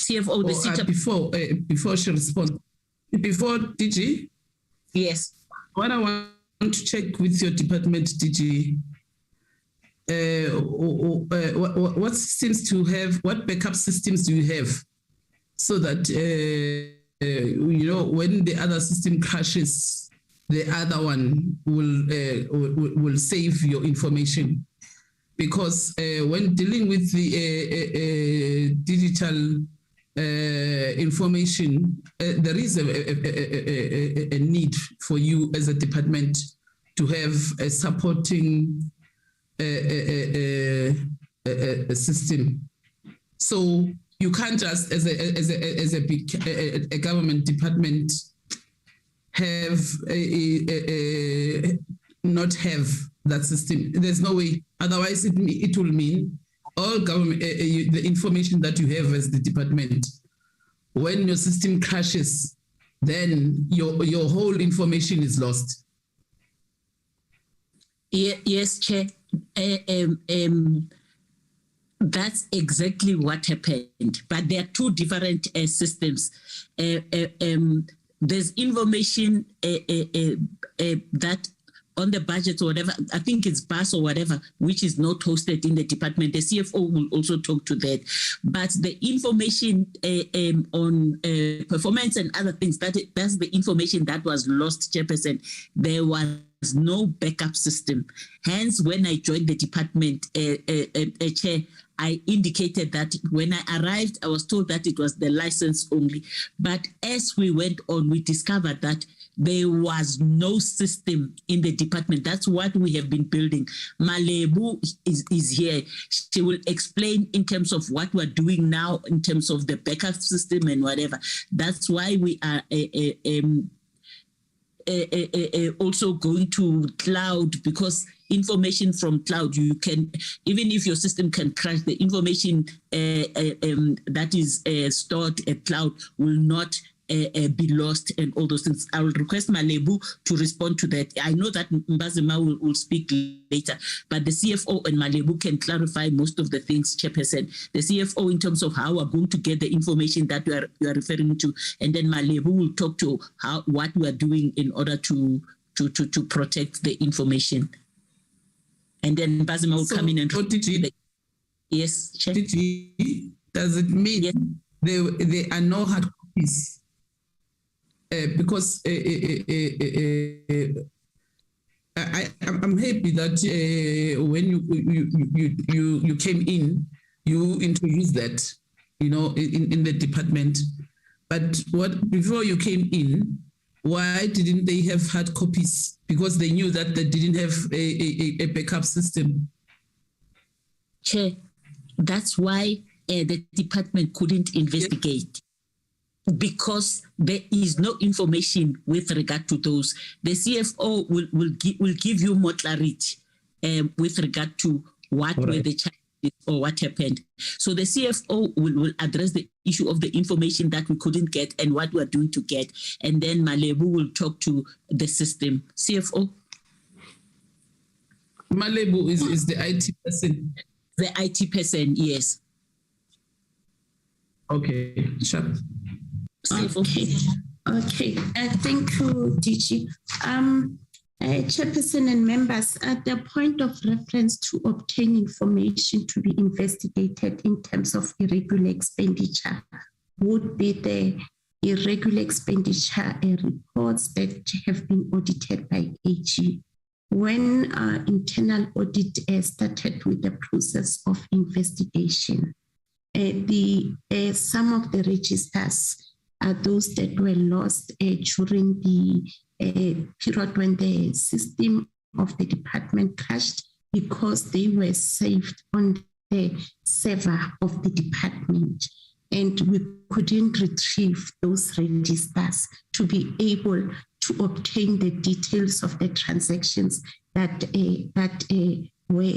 CFO, before she responds, before DG? Yes. What I want to check with your department, DG, what systems what backup systems do you have so that, when the other system crashes, the other one will save your information? Because when dealing with the digital information, there is a need for you as a department to have a supporting a system. So you can't just, as a big government department, have not have that system. There's no way. Otherwise, it will mean all government the information that you have as the department, when your system crashes, then your whole information is lost. Yes, Chair. That's exactly what happened. But there are two different systems. There's information that on the budget or whatever, I think it's BAS or whatever, which is not hosted in the department. The CFO will also talk to that. But the information on performance and other things, that's the information that was lost, Chairperson. There was no backup system. Hence, when I joined the department, Chair, I indicated that when I arrived, I was told that it was the license only. But as we went on, we discovered that there was no system in the department. That's what we have been building. Malebu is here. She will explain in terms of what we're doing now, in terms of the backup system and whatever. That's why we are also going to cloud, because information from cloud, you can, even if your system can crash, the information that is stored at cloud will not be lost and all those things. I will request Malebu to respond to that. I know that Mbazima will speak later, but the CFO and Malebu can clarify most of the things, Chairperson. The CFO in terms of how we're going to get the information that you are referring to, and then Malebu will talk to what we are doing in order to protect the information. And then Mbazima will come in and... Yes, Chair. Does it mean yes, there are no hard copies? Because I'm happy that when you came in, you introduced that, in the department. But before you came in, why didn't they have hard copies? Because they knew that they didn't have a backup system. Chair, that's why the department couldn't investigate. Yes. Because there is no information with regard to those. The CFO will give you more clarity with regard to what were the challenges or what happened. So the CFO will address the issue of the information that we couldn't get and what we are doing to get. And then Malebu will talk to the system. CFO? Malebu is the IT person. The IT person, yes. Okay, sure. Okay. Thank you, DG. Chairperson and members, at the point of reference to obtain information to be investigated in terms of irregular expenditure would be the irregular expenditure reports that have been audited by AG. When internal audit started with the process of investigation, some of the registers are those that were lost during the period when the system of the department crashed, because they were saved on the server of the department. And we couldn't retrieve those registers to be able to obtain the details of the transactions that were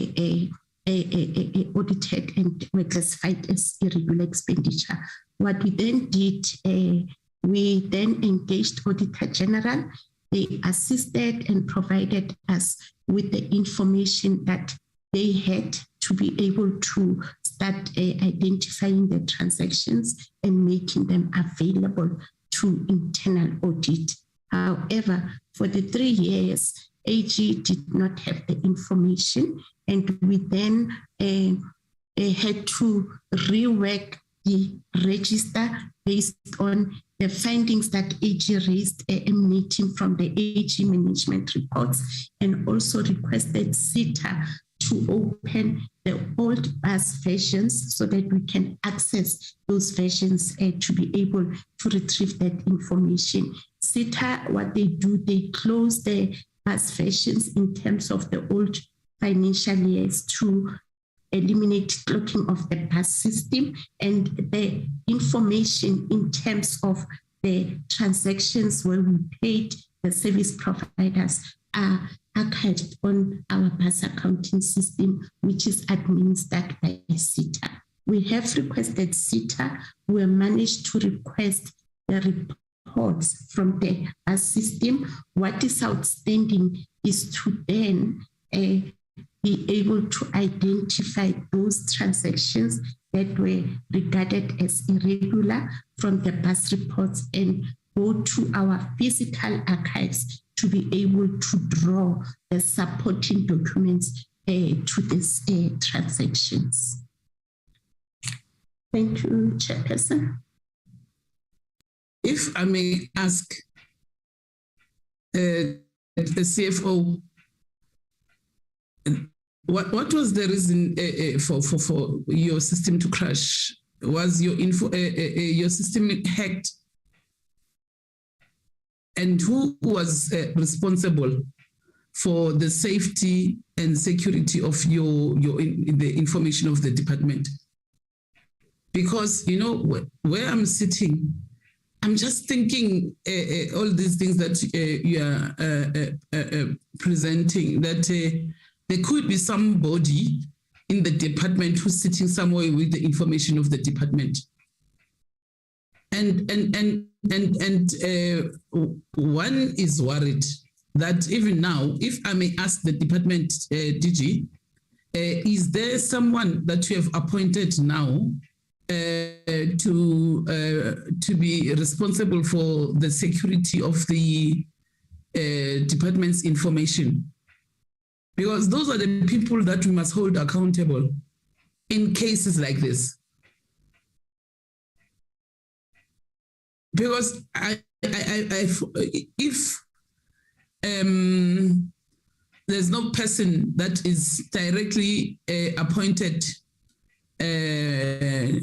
audited and were classified as irregular expenditure. What we then did, we then engaged Auditor General. They assisted and provided us with the information that they had to be able to start identifying the transactions and making them available to internal audit. However, for the 3 years, AG did not have the information, and we then had to rework the register based on the findings that AG raised emanating from the AG management reports, and also requested SETA to open the old BAS versions so that we can access those versions to be able to retrieve that information. SETA, what they do, they close the BAS versions in terms of the old financial years to eliminate clocking of the BAS system, and the information in terms of the transactions where we paid the service providers are archived on our BAS accounting system, which is administered by SETA. We have requested SETA. We managed to request the reports from the BAS system. What is outstanding is to then be able to identify those transactions that were regarded as irregular from the BAS reports and go to our physical archives to be able to draw the supporting documents to these transactions. Thank you, Chairperson. If I may ask the CFO, what was the reason for your system to crash? Was your system hacked? And who was responsible for the safety and security of the information of the department? Because, you know, where I'm sitting, I'm just thinking all these things that you are presenting, that there could be somebody in the department who's sitting somewhere with the information of the department. And one is worried that even now, if I may ask the department DG, is there someone that you have appointed now to be responsible for the security of the department's information? Because those are the people that we must hold accountable in cases like this. Because if there's no person that is directly appointed to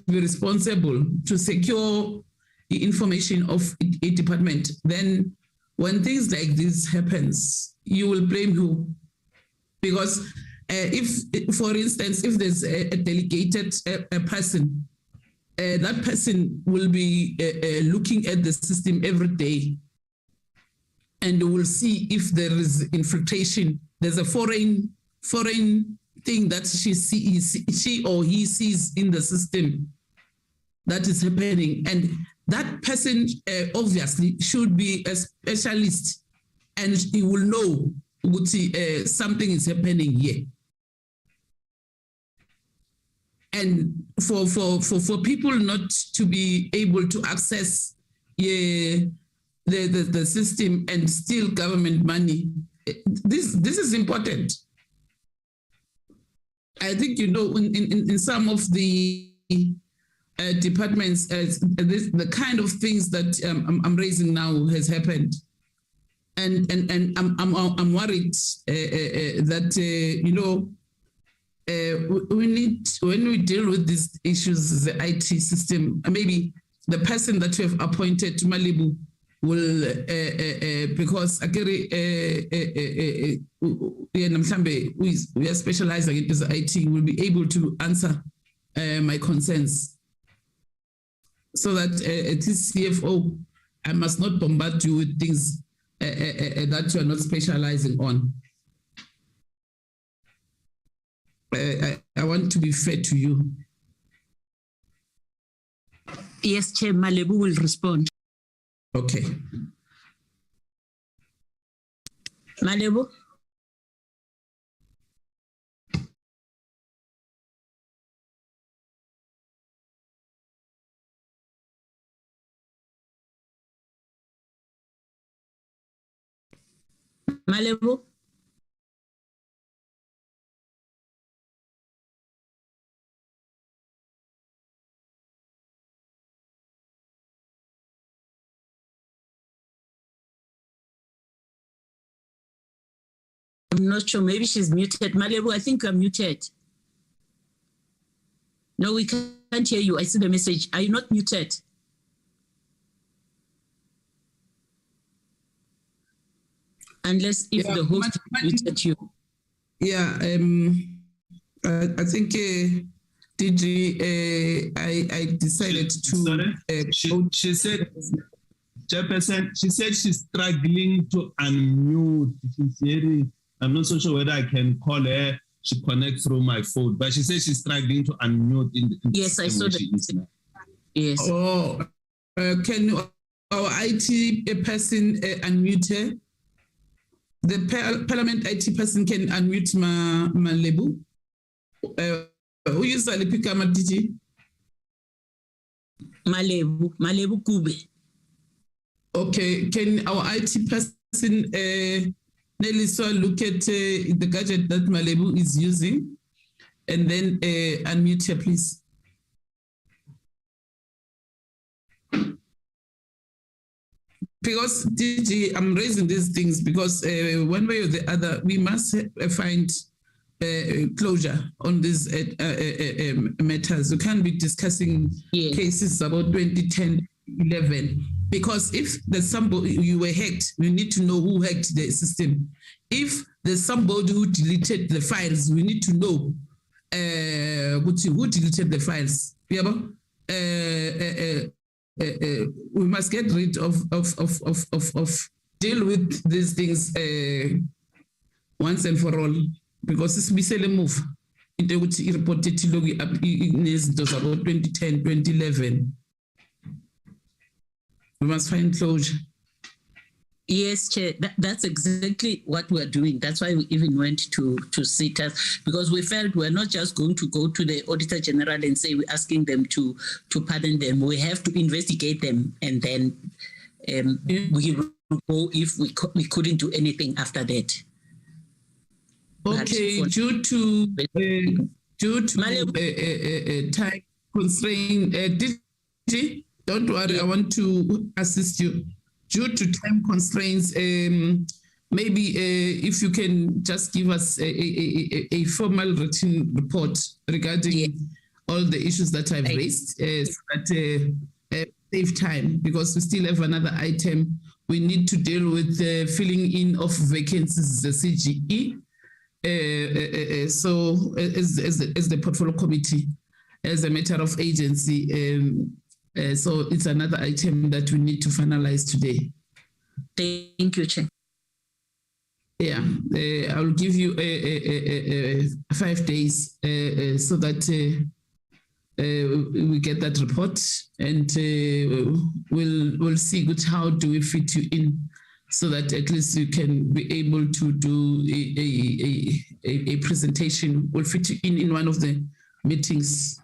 be responsible to secure the information of a department, then when things like this happens, you will blame who? Because if, for instance, if there's a delegated person, that person will be looking at the system every day and will see if there is infiltration. There's a foreign thing that she or he sees in the system that is happening. And that person obviously should be a specialist, and he will know something is happening here. And for people not to be able to access the system and steal government money, this is important. I think, you know, in some of the departments, the kind of things that I'm raising now has happened, and I'm worried that you know, we need, when we deal with these issues, the IT system, maybe the person that you have appointed to Malibu will because we are specializing in IT, will be able to answer my concerns, so that at least CFO, I must not bombard you with things that you are not specializing on. I want to be fair to you. Yes, Chair, Malebu will respond. Okay. Malebu? Malebo? I'm not sure. Maybe she's muted. Malebo, I think you're muted. No, we can't hear you. I see the message. Are you not muted? Unless if the host muted you. Yeah, I think DG, I decided she said, Chairperson, she said she's struggling to unmute. She's hearing. I'm not so sure whether I can call her. She connects through my phone, but she says she's struggling to unmute. Yes, I saw that. Yes. Oh, can our IT person unmute her? The Parliament IT person can unmute Malebu. Who is Alipika Madiji? Malebu Kube. Okay, can our IT person Nelisa look at the gadget that Malebu is using and then unmute her, please? Because DG, I'm raising these things because one way or the other, we must find closure on these matters. We can't be discussing cases about 2010, 11. Because if there's somebody you were hacked, we need to know who hacked the system. If there's somebody who deleted the files, we need to know who deleted the files. We must get rid of deal with these things once and for all, because it's misele move into which reported to about 2010, 2011. We must find closure. Yes, Chair, that's exactly what we're doing. That's why we even went to CITAS, because we felt we're not just going to go to the Auditor General and say we're asking them to pardon them. We have to investigate them, and then we will go if we couldn't do anything after that. Okay, due to time constraint, don't worry, I want to assist you. Due to time constraints, maybe if you can just give us a formal written report regarding all the issues that I've raised, so that save time, because we still have another item. We need to deal with the filling in of vacancies, the CGE. So as the portfolio committee, as a matter of agency, so it's another item that we need to finalize today. Thank you, Chair. Yeah, I'll give you 5 days so that we get that report, and we'll see how do we fit you in, so that at least you can be able to do a presentation. We'll fit you in one of the meetings.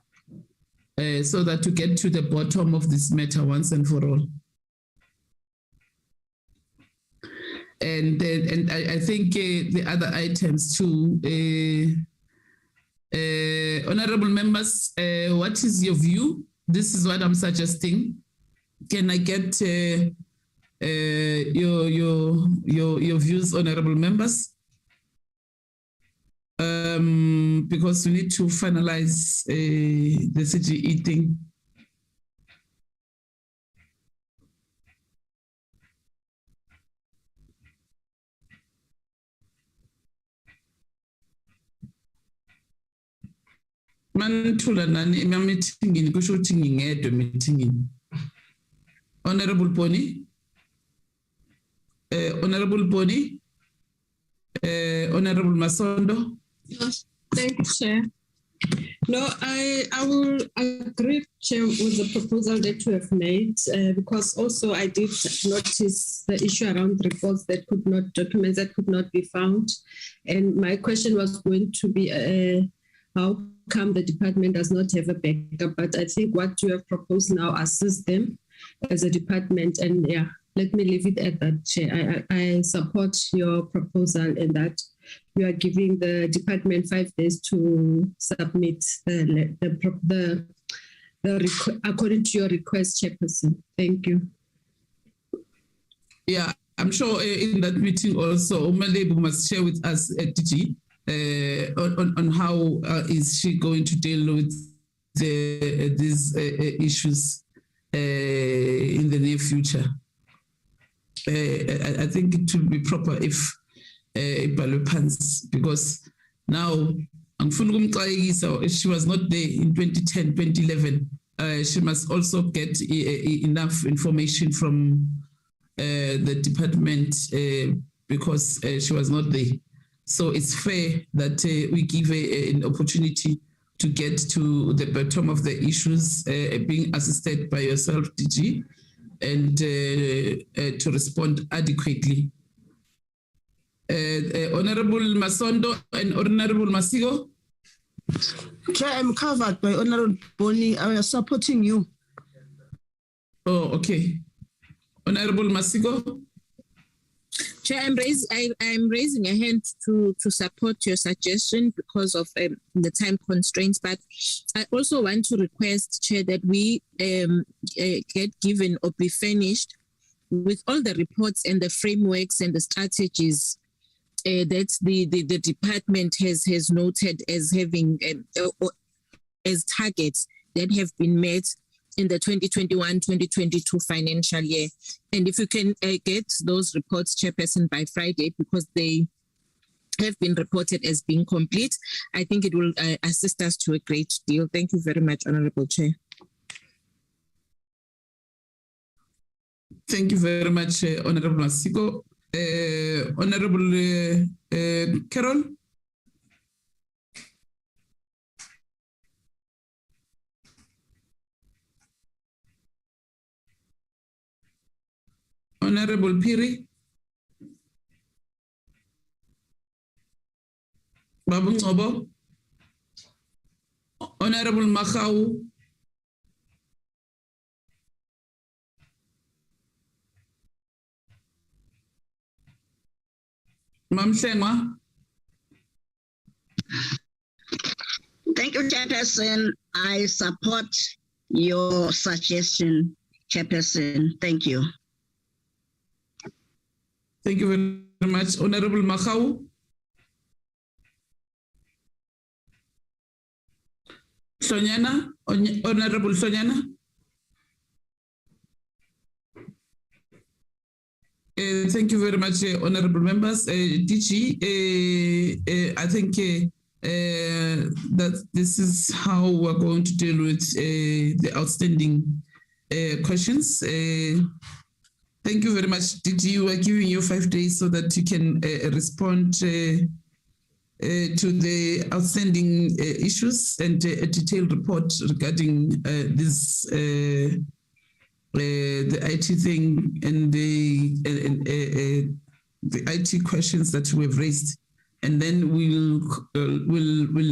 So that to get to the bottom of this matter once and for all. And I think the other items too, honorable members, what is your view? This is what I'm suggesting. Can I get your views, honorable members? Because we need to finalize the CGE thing. Manthula nani meeting kusho ukuthi ngingedwa meeting. Honorable Pony. Honorable Pony. Honorable Masondo. Yes, thank you, Chair. No, I will agree, Chair, with the proposal that you have made, because also I did notice the issue around reports that could not, documents that could not be found. And my question was going to be, how come the department does not have a backup? But I think what you have proposed now assists them as a department, and yeah, let me leave it at that, Chair. I support your proposal in that you are giving the department 5 days to submit according to your request, Chairperson. Thank you. Yeah, I'm sure in that meeting also, Umalebu must share with us at DG on how is she going to deal with these issues in the near future. I think it will be proper if pants, because now she was not there in 2010, 2011. She must also get enough information from the department because she was not there. So it's fair that we give an opportunity to get to the bottom of the issues, being assisted by yourself, DG, and to respond adequately. Honorable Masondo and Honorable Masigo. Chair, I'm covered by Honorable Boni. I am supporting you. Oh, okay. Honorable Masigo. Chair, I'm raising a hand to support your suggestion because of the time constraints, but I also want to request, Chair, that we get given or be furnished with all the reports and the frameworks and the strategies that the department has noted as having as targets that have been met in the 2021-2022 financial year. And if you can get those reports, Chairperson, by Friday, because they have been reported as being complete, I think it will assist us to a great deal. Thank you very much, Honorable Chair. Thank you very much, Honorable Masigo. Honorable Carol. Honorable Piri. Babu Ngobo. Honorable Makau. Mam Sema. Thank you, Chairperson. I support your suggestion, Chairperson. Thank you. Thank you very much. Honorable Makau. Sonyana. Honorable Sonyana. Thank you very much, honorable members. DG, I think that this is how we're going to deal with the outstanding questions. Thank you very much, DG. We're giving you 5 days so that you can respond to the outstanding issues and a detailed report regarding this the IT thing and the IT questions that we've raised, and then we'll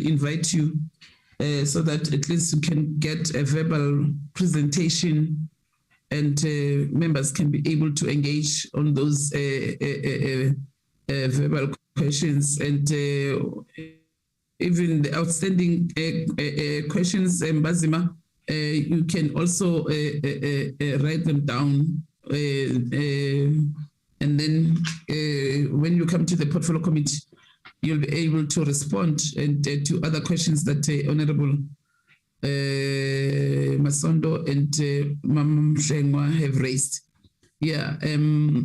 invite you so that at least you can get a verbal presentation and members can be able to engage on those verbal questions, and even the outstanding questions, Mbazima. You can also write them down, and then when you come to the portfolio committee, you'll be able to respond and to other questions that Honorable Masondo and Mam Shengwa have raised. Yeah,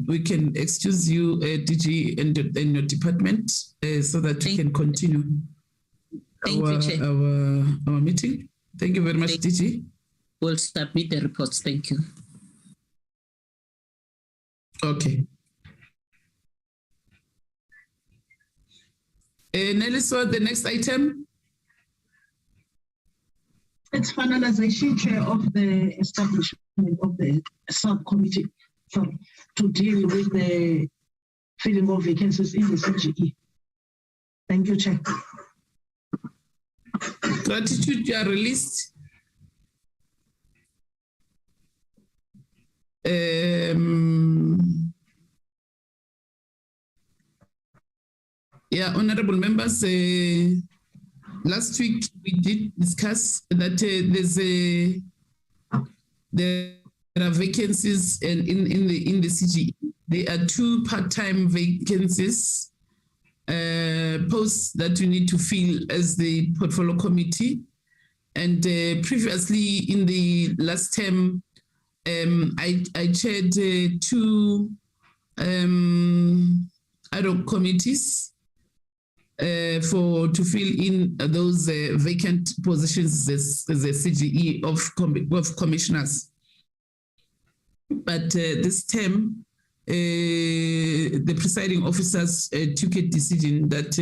we can excuse you, DG, and your department, so that we can continue our meeting. Thank you very much, DG. We'll submit the reports. Thank you. Okay. Nelly, so the next item? It's finalization, Chair, of the establishment of the subcommittee to deal with the filling of vacancies in the CGE. Thank you, Chair. Gratitude, you are released. Yeah, honorable members, last week we did discuss that there are vacancies in the CGE. There are 2 part-time vacancies, posts that we need to fill as the portfolio committee. And previously in the last term, I chaired 2 ad hoc committees to fill in those vacant positions as the CGE of commissioners. But this term, the presiding officers took a decision that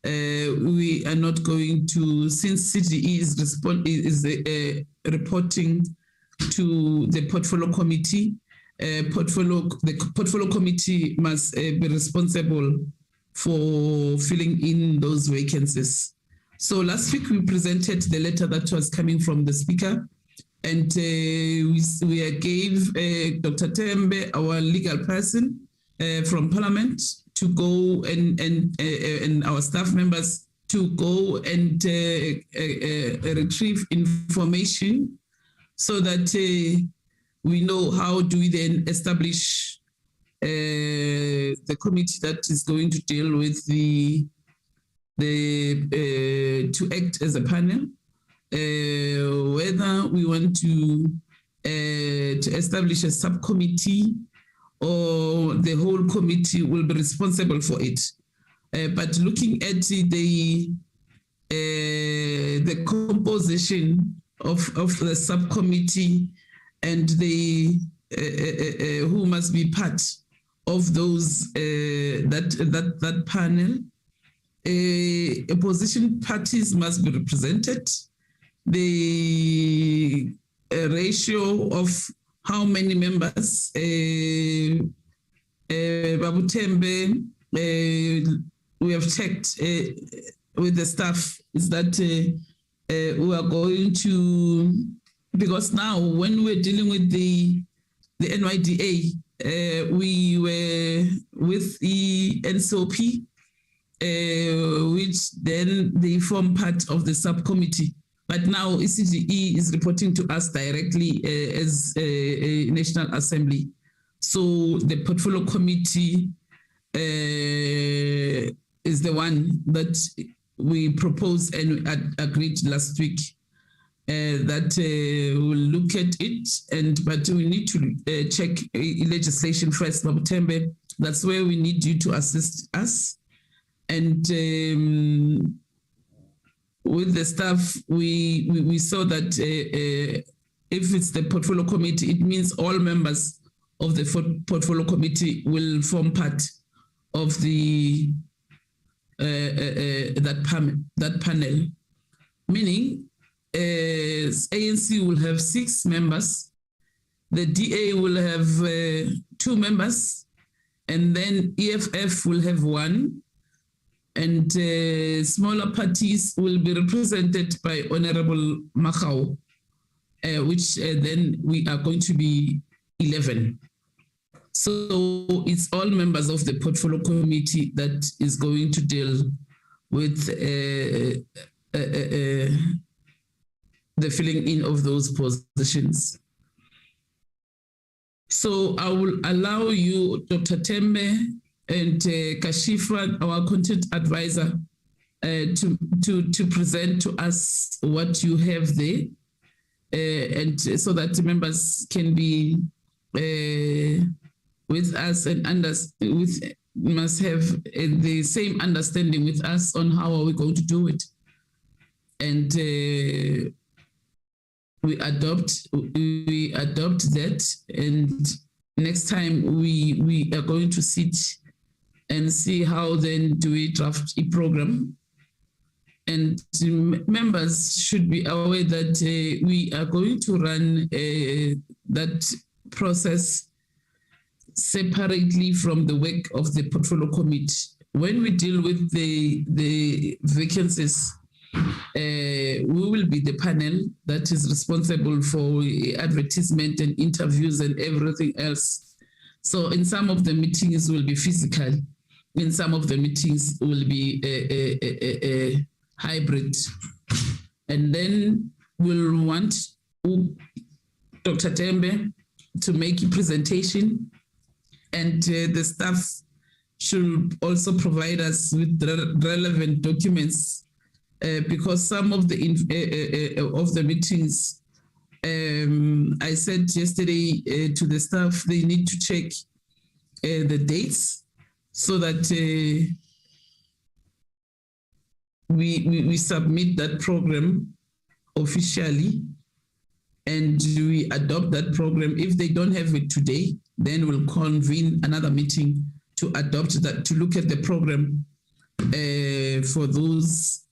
we are not going to, since CGE is reporting to the portfolio committee. The portfolio committee must be responsible for filling in those vacancies. So last week we presented the letter that was coming from the speaker, and we gave Dr. Tembe, our legal person from Parliament, to go and our staff members to go and retrieve information so that we know how do we then establish the committee that is going to deal with to act as a panel, whether we want to establish a subcommittee or the whole committee will be responsible for it. But looking at the composition of the subcommittee and the who must be part of those that panel, opposition parties must be represented. The ratio of how many members, Babu Tembe, we have checked with the staff, is that we are going to, because now when we're dealing with the NYDA, we were with the NCOP, which then they form part of the subcommittee. But now ECGE is reporting to us directly as a National Assembly. So the portfolio committee is the one that we proposed and agreed last week that we'll look at it, but we need to check legislation first, September. That's where we need you to assist us. And with the staff, we saw that if it's the portfolio committee, it means all members of the portfolio committee will form part of the that panel. Meaning, ANC will have 6 members, the DA will have 2 members, and then EFF will have 1. And smaller parties will be represented by Honorable Makau, which then we are going to be 11. So it's all members of the portfolio committee that is going to deal with the filling in of those positions. So I will allow you, Dr. Tembe, and Kashifa, our content advisor, to present to us what you have there, and so that the members can be with us and must have the same understanding with us on how are we going to do it. And we adopt that, and next time we are going to sit and see how then do we draft a program. And members should be aware that we are going to run that process separately from the work of the portfolio committee. When we deal with the vacancies, we will be the panel that is responsible for advertisement and interviews and everything else. So in some of the meetings will be physical. in some of the meetings will be a hybrid. And then we'll want Dr. Tembe to make a presentation, and the staff should also provide us with relevant documents because some of the meetings, I said yesterday to the staff, they need to check the dates so that we submit that program officially and we adopt that program. If they don't have it today, then we'll convene another meeting to adopt that, to look at the program for those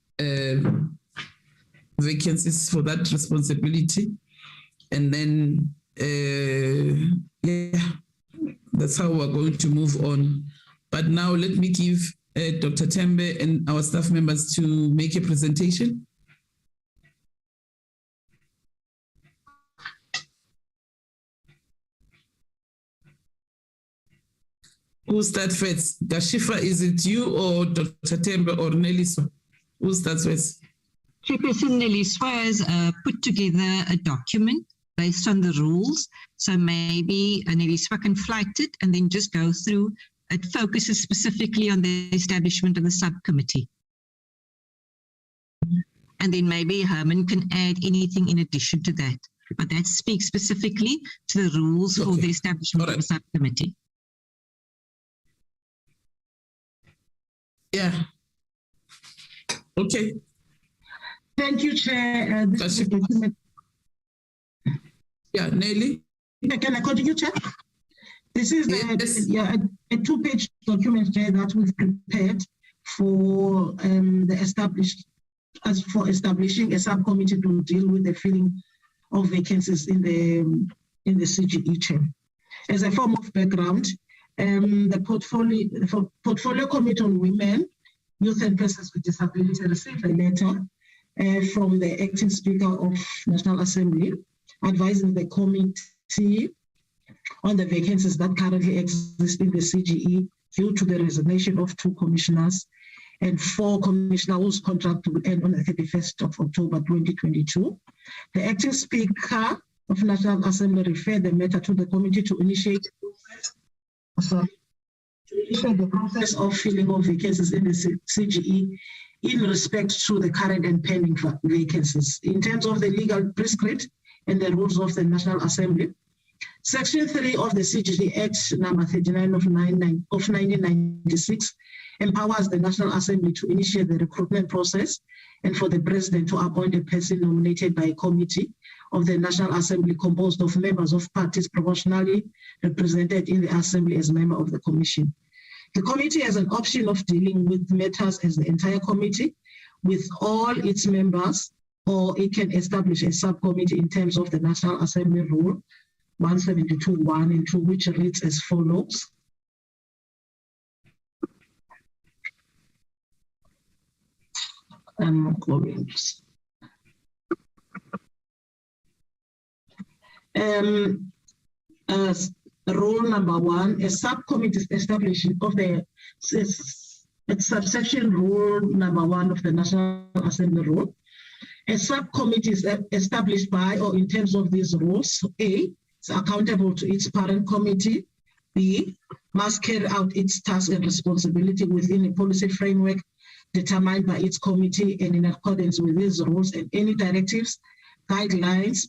vacancies for that responsibility. And then, yeah, that's how we're going to move on. But now let me give Dr. Tembe and our staff members to make a presentation. Who starts first? Gashifa, is it you or Dr. Tembe or Neliswa? Who starts first? Chairperson Neliswa has put together a document based on the rules. So maybe Neliswa can flight it and then just go through. It focuses specifically on the establishment of the subcommittee. And then maybe Herman can add anything in addition to that. But that speaks specifically to the rules for the establishment of a subcommittee. Yeah. Okay. Thank you, Chair. Yeah, Nelly. Can I continue, Chair? This is a two-page document, Chair, that we've prepared for establishing a subcommittee to deal with the filling of vacancies in the CGE, Chair. As a form of background, the Portfolio Committee on Women, Youth and Persons with Disabilities received a letter from the Acting Speaker of National Assembly advising the committee on the vacancies that currently exist in the CGE due to the resignation of 2 commissioners and 4 commissioners whose contract will end on the 31st of October 2022. The Acting Speaker of National Assembly referred the matter to the committee to initiate the process of filling of vacancies in the CGE in respect to the current and pending vacancies. In terms of the legal prescript and the rules of the National Assembly, Section 3 of the CGE Act number 39 of 1996 empowers the National Assembly to initiate the recruitment process and for the President to appoint a person nominated by a committee of the National Assembly composed of members of parties proportionally represented in the Assembly as member of the Commission. The committee has an option of dealing with matters as the entire committee with all its members, or it can establish a subcommittee in terms of the National Assembly Rule 172(1) and 2, which reads as follows. I'm going Rule number 1, a subcommittee is established of the subsection Rule number 1 of the National Assembly Rule. A subcommittee is established by or in terms of these rules. A, is accountable to its parent committee. B, must carry out its task and responsibility within a policy framework determined by its committee and in accordance with these rules and any directives, guidelines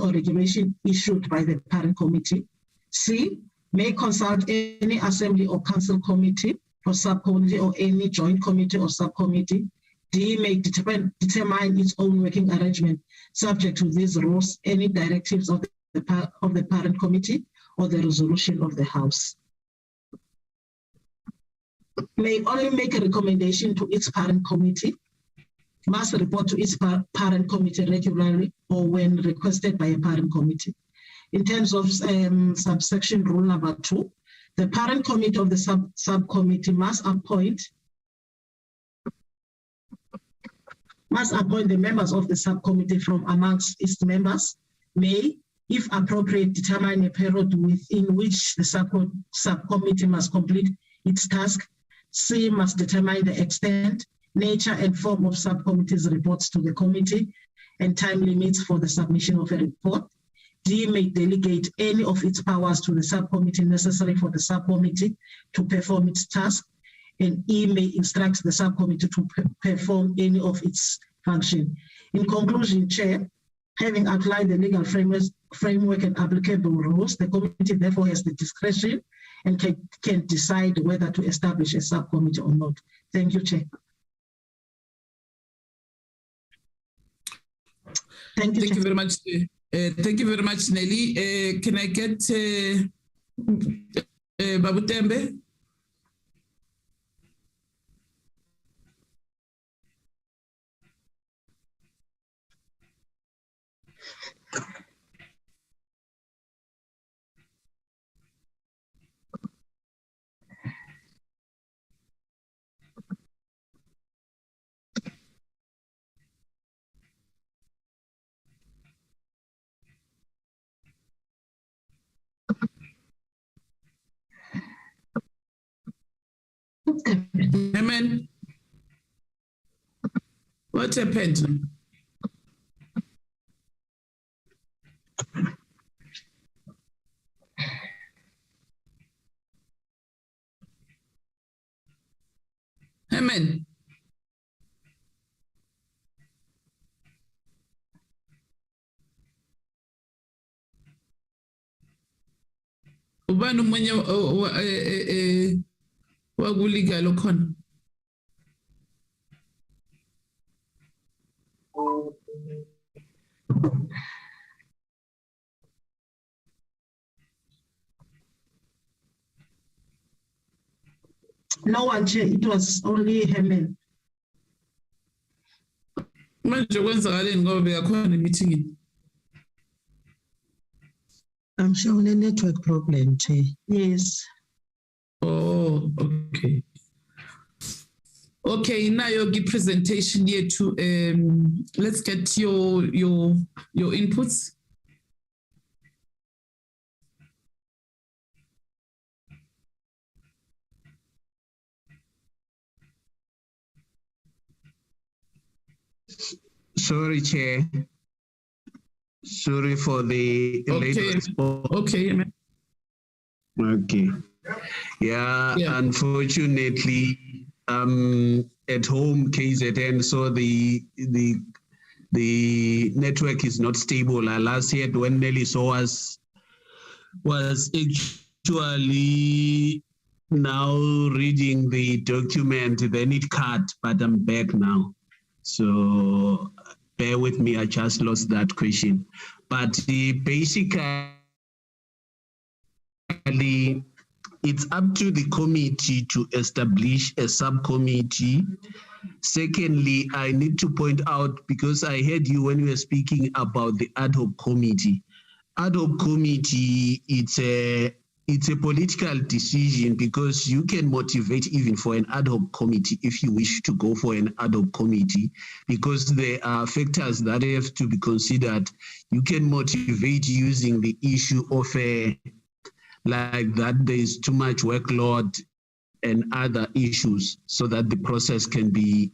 or regulation issued by the parent committee. C, may consult any assembly or council committee or subcommittee or any joint committee or subcommittee. D, may determine its own working arrangement subject to these rules, any directives of the parent committee or the resolution of the House. May only make a recommendation to its parent committee, must report to its parent committee regularly or when requested by a parent committee. In terms of subsection Rule number 2, the parent committee of the subcommittee must appoint the members of the subcommittee from amongst its members, may, if appropriate, determine a period within which the subcommittee must complete its task. C, must determine the extent, nature, and form of subcommittees' reports to the committee and time limits for the submission of a report. D, may delegate any of its powers to the subcommittee necessary for the subcommittee to perform its task. And E, may instruct the subcommittee to perform any of its function. In conclusion, Chair, having outlined the legal framework and applicable rules, the committee therefore has the discretion and can decide whether to establish a subcommittee or not. Thank you, Chair. Thank you very much. Thank you very much, Nelly. Can I get Babu Tembe? Amen. What happened? Amen. Ubani mwenye wakuliga lokhona. No one, Chair, it was only Herman. Manje kwenzakaleni ngoba bekakhona meeting. I'm showing a network problem, Chair. Yes. Oh, okay. Okay, now your presentation here to let's get your inputs. Sorry, Chair. Sorry for the late response. Okay. Okay. Yeah, unfortunately, at home KZN, so the network is not stable. Last year when Nelly saw us was actually now reading the document, then it cut, but I'm back now. So bear with me, I just lost that question. But basically, it's up to the committee to establish a subcommittee. Secondly, I need to point out, because I heard you when you were speaking about the ad hoc committee. Ad hoc committee, it's a political decision, because you can motivate even for an ad hoc committee if you wish to go for an ad hoc committee, because there are factors that have to be considered. You can motivate using the issue of like that there is too much workload and other issues, so that the process can be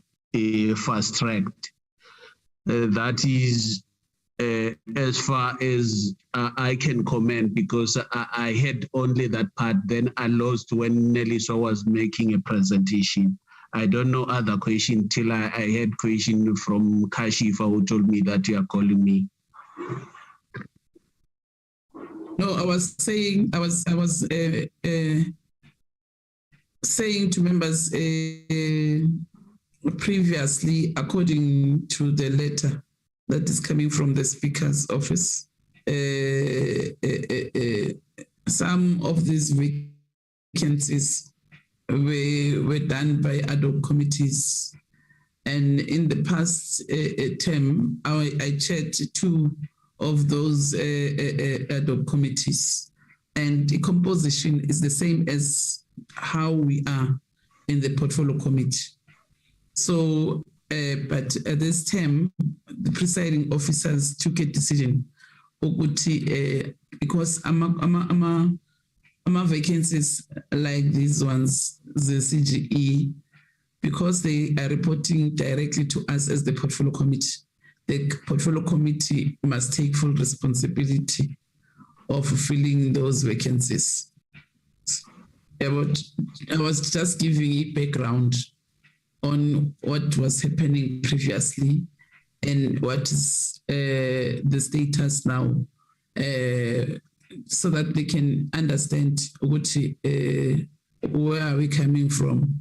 fast-tracked. That is as far as I can comment, because I had only that part, then I lost when Nelisa was making a presentation. I don't know other question till I had question from Kashifa, who told me that you are calling me. No, I was saying saying to members previously, according to the letter that is coming from the Speaker's office, some of these vacancies were done by ad hoc committees. And in the past term, I chaired 2 of those ad hoc committees. And the composition is the same as how we are in the portfolio committee. So, but at this time, the presiding officers took a decision, because vacancies like these ones, the CGE, because they are reporting directly to us as the portfolio committee, the portfolio committee must take full responsibility of filling those vacancies. I was just giving a background on what was happening previously and what is the status now, so that they can understand where are we coming from.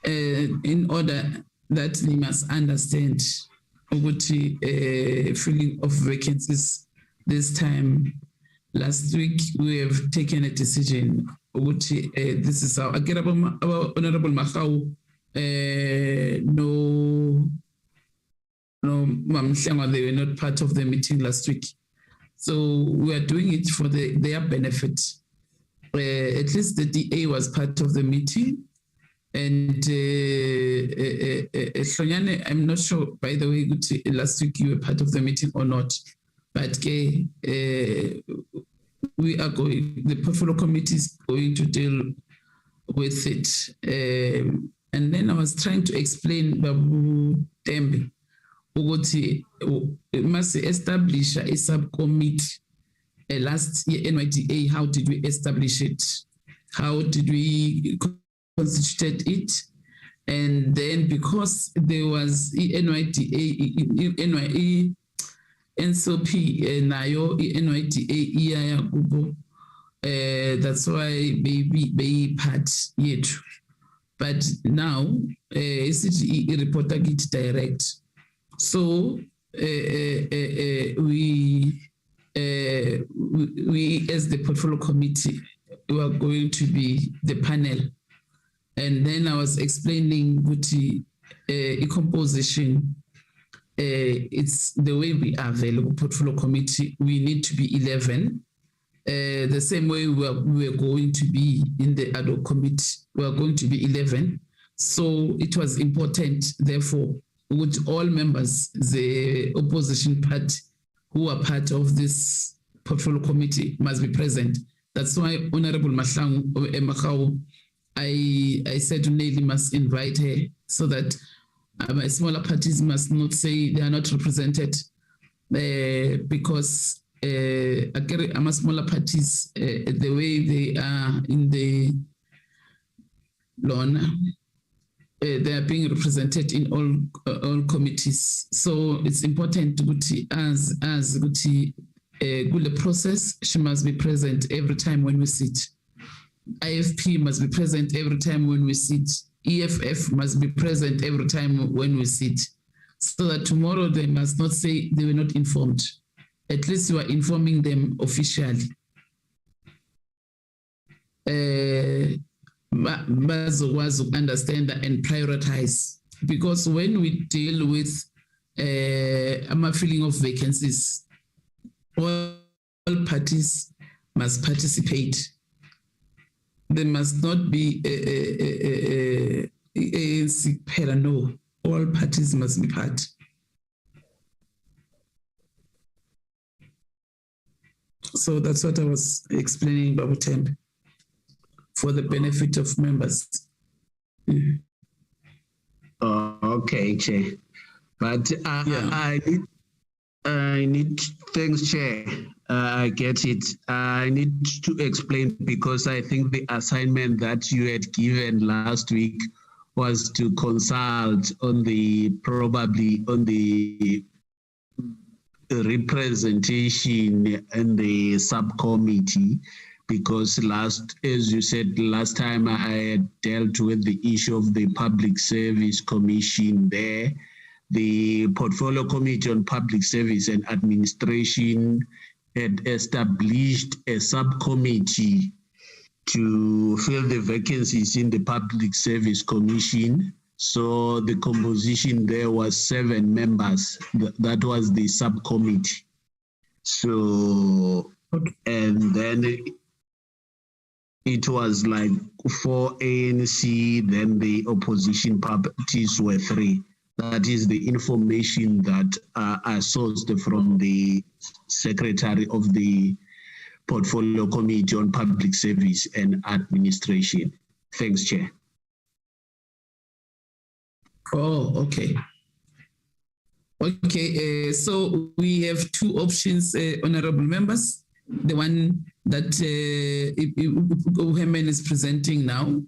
In order that they must understand filling of vacancies this time. Last week we have taken a decision. This is our Honorable Makau. No, they were not part of the meeting last week. So we are doing it for their benefit. At least the DA was part of the meeting. And I'm not sure, by the way, last week you were part of the meeting or not. But we are going, the portfolio committee is going to deal with it. And then I was trying to explain, Babu Tembe, we must establish a subcommittee. Last year, NYDA, how did we establish it? How did we constitute it? And then because there was NYDA, NSOP, nayo NYDA, that's why baby part yet. But now, CGE report it direct. So we as the portfolio committee, we are going to be the panel. And then I was explaining a composition. It's the way we are available portfolio committee. We need to be 11. The same way we are going to be in the ad hoc committee. We are going to be 11. So it was important, therefore, with all members, the opposition party who are part of this portfolio committee must be present. That's why Honorable Makau, I said to Nelly must invite her so that smaller parties must not say they are not represented, because smaller parties, the way they are in the LONA, they are being represented in all committees. So it's important to as the process, she must be present every time when we sit. IFP must be present every time when we sit. EFF must be present every time when we sit. So that tomorrow they must not say they were not informed. At least you are informing them officially. Understand and prioritize, because when we deal with a filling of vacancies, all parties must participate. There must not be no. All parties must be part. So that's what I was explaining, Babu Tembe, for the benefit of members. Okay, Chair. But I need, thanks, Chair. I get it. I need to explain, because I think the assignment that you had given last week was to consult on the representation in the subcommittee, because as you said last time, I had dealt with the issue of the Public Service Commission there. The Portfolio Committee on Public Service and Administration had established a subcommittee to fill the vacancies in the Public Service Commission. So the composition there was 7 members. That was the subcommittee. So, and then it was like 4 ANC, then the opposition parties were 3. That is the information that I sourced from the secretary of the Portfolio Committee on Public Service and Administration. Thanks, Chair. Oh, okay. Okay, so we have two options, honorable members. The one that Herman is presenting now,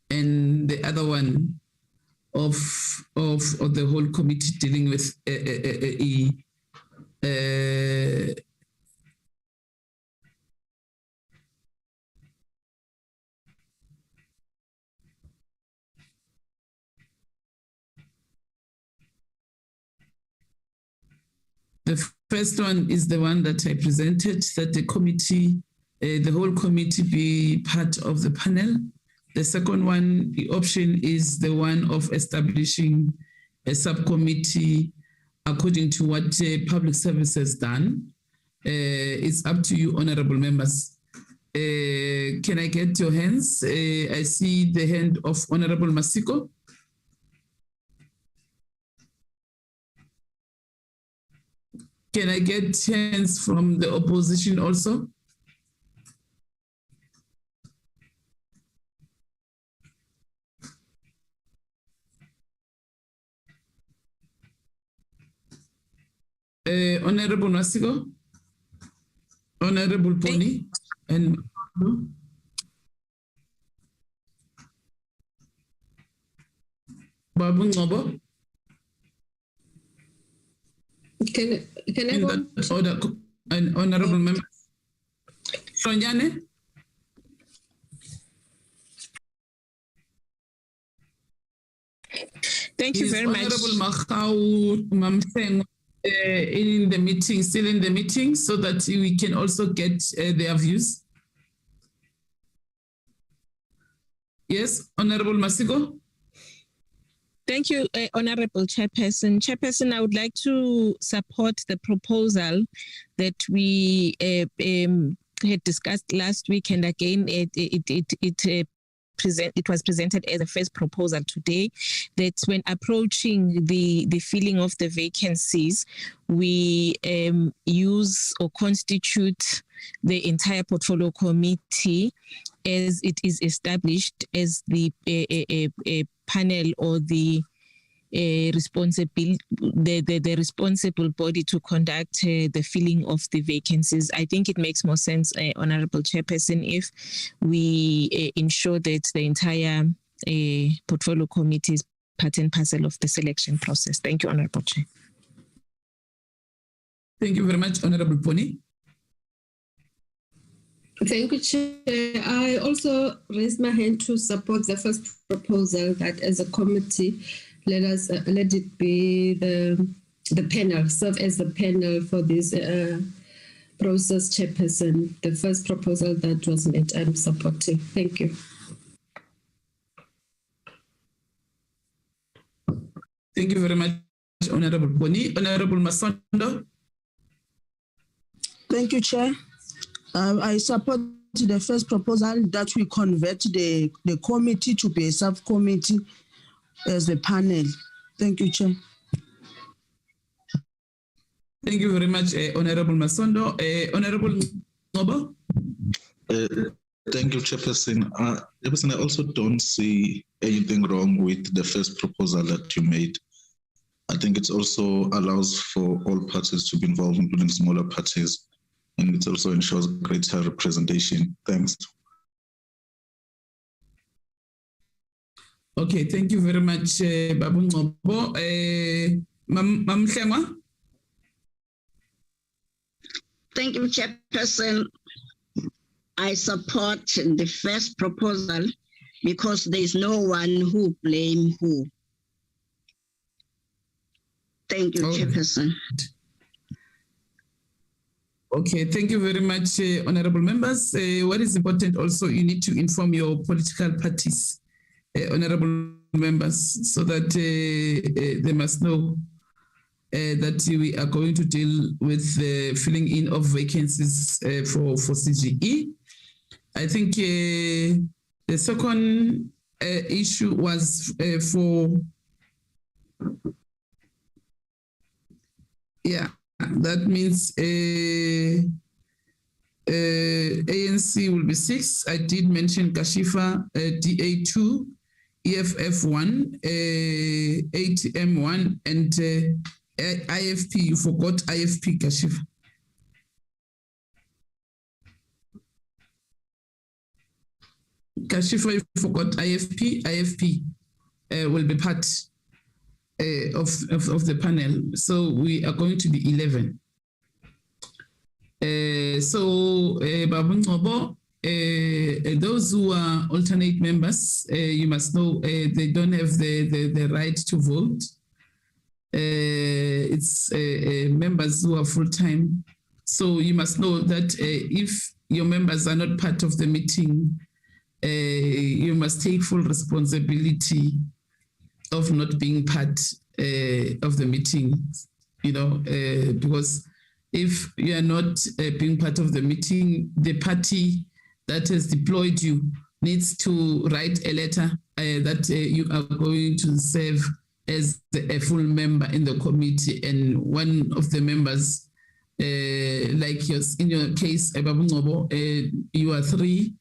and the other one of the whole committee dealing with the first one is the one that I presented, that the committee, the whole committee be part of the panel. The second one, the option is the one of establishing a subcommittee according to what public service has done. It's up to you, honorable members. Can I get your hands? I see the hand of Honorable Masiko. Can I get hands from the opposition also? Honorable Masiko, Honorable Pony, and Babu Ngobo. Can I In go? that order, and honorable members. Sonyane? Thank you very much. Honorable Makau Mamseng in the meeting, still in the meeting, so that we can also get their views. Yes, Honorable Masiko. Thank you, Honorable Chairperson. Chairperson, I would like to support the proposal that we had discussed last week, and again, it was presented as the first proposal today, that when approaching the filling of the vacancies, we use or constitute the entire portfolio committee as it is established as the panel or the responsible body to conduct the filling of the vacancies. I think it makes more sense, Honorable Chairperson, if we ensure that the entire portfolio committee is part and parcel of the selection process. Thank you, Honorable Chair. Thank you very much, Honorable Pony. Thank you, Chair. I also raised my hand to support the first proposal that as a committee, let it be the panel, serve as the panel for this process, Chairperson. The first proposal that was made, I'm supporting. Thank you. Thank you very much, Honorable Boni. Honorable Masondo. Thank you, Chair. I support the first proposal that we convert the committee to be a subcommittee as a panel. Thank you, Chair. Thank you very much, Honorable Masondo. Honorable Ngobo. Thank you, Chairperson. Chairperson, I also don't see anything wrong with the first proposal that you made. I think it also allows for all parties to be involved, including smaller parties, and it also ensures greater representation. Thanks. Okay, thank you very much, Babu Ngobo. Mamhlengwa. Thank you, Chairperson. I support the first proposal because there is no one who blame who. Thank you, Chairperson. Okay, thank you very much, honorable members. What is important also, you need to inform your political parties, honorable members, so that they must know that we are going to deal with the filling in of vacancies for CGE. I think the second issue was that means ANC will be 6. I did mention Kashifa, DA2, EFF1, ATM1, and IFP. You forgot IFP, Kashifa. Kashifa, you forgot IFP. IFP will be part of the panel. So we are going to be 11. Babu Ngobo, those who are alternate members, you must know they don't have the right to vote. It's members who are full-time. So you must know that if your members are not part of the meeting, you must take full responsibility of not being part of the meeting, because if you are not being part of the meeting, the party that has deployed you needs to write a letter that you are going to serve as a full member in the committee. And one of the members, like yours, in your case, Babu Ngobo, you are 3,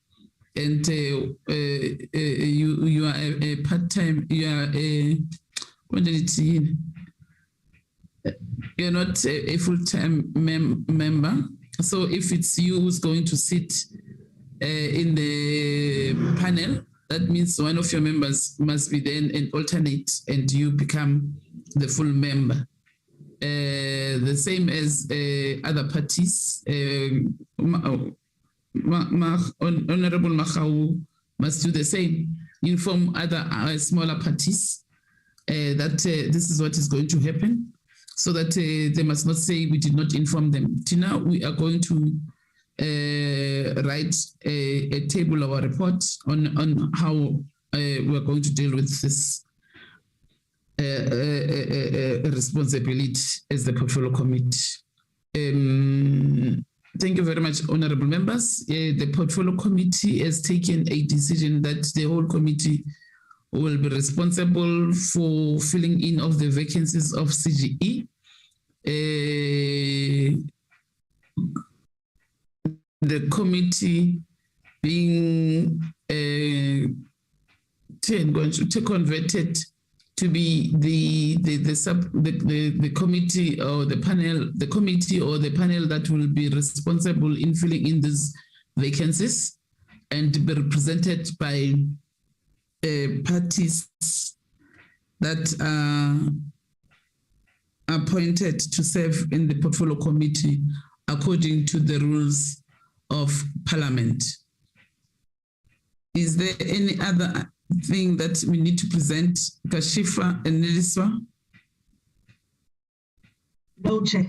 and you are a part-time, you are you're not a full-time member. So if it's you who's going to sit in the panel, that means one of your members must be then an alternate and you become the full member. The same as other parties. Honorable Makau must do the same. Inform other smaller parties that this is what is going to happen, so that they must not say we did not inform them. Tina, we are going to write a table of our report on how we are going to deal with this responsibility as the portfolio committee. Thank you very much, honorable members. The portfolio committee has taken a decision that the whole committee will be responsible for filling in of the vacancies of CGE. The committee being converted to be the committee or the panel, the committee or the panel that will be responsible in filling in these vacancies and be represented by parties that are appointed to serve in the portfolio committee according to the rules of Parliament. Is there any other thing that we need to present, Kashifa and Neliswa? No, Chair.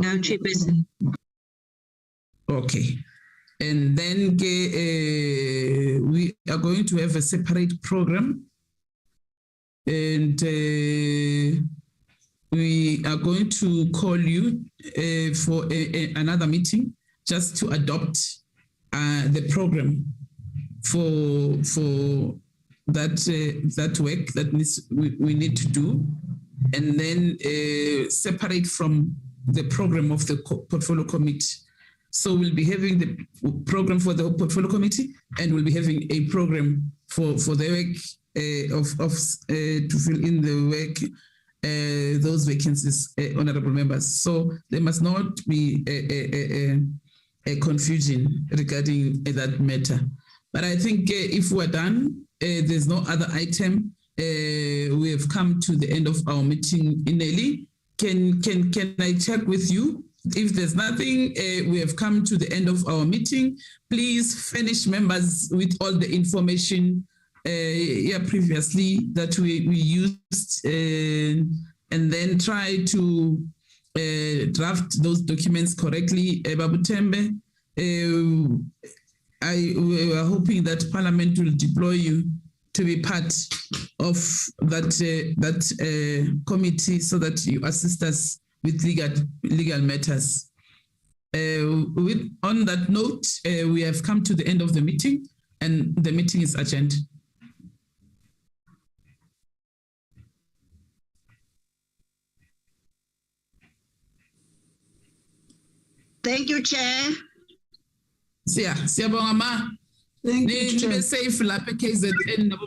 No, Chairperson. Okay. And then we are going to have a separate program, and we are going to call you for another meeting just to adopt the program for that work that we need to do, and then separate from the program of the portfolio committee. So we'll be having the program for the portfolio committee, and we'll be having a program for the work to fill in the work, those vacancies, honorable members. So there must not be a confusion regarding that matter. But I think if we're done, there's no other item. We have come to the end of our meeting. Ineli, can I check with you? If there's nothing, we have come to the end of our meeting. Please furnish members with all the information previously that we used, and then try to draft those documents correctly. Babu Tembe, we are hoping that Parliament will deploy you to be part of that committee, so that you assist us with legal matters. On that note, we have come to the end of the meeting, and the meeting is adjourned. Thank you, Chair. Siyabonga ma. Thank you, Nibe Chair. safe lapha eKZN nabo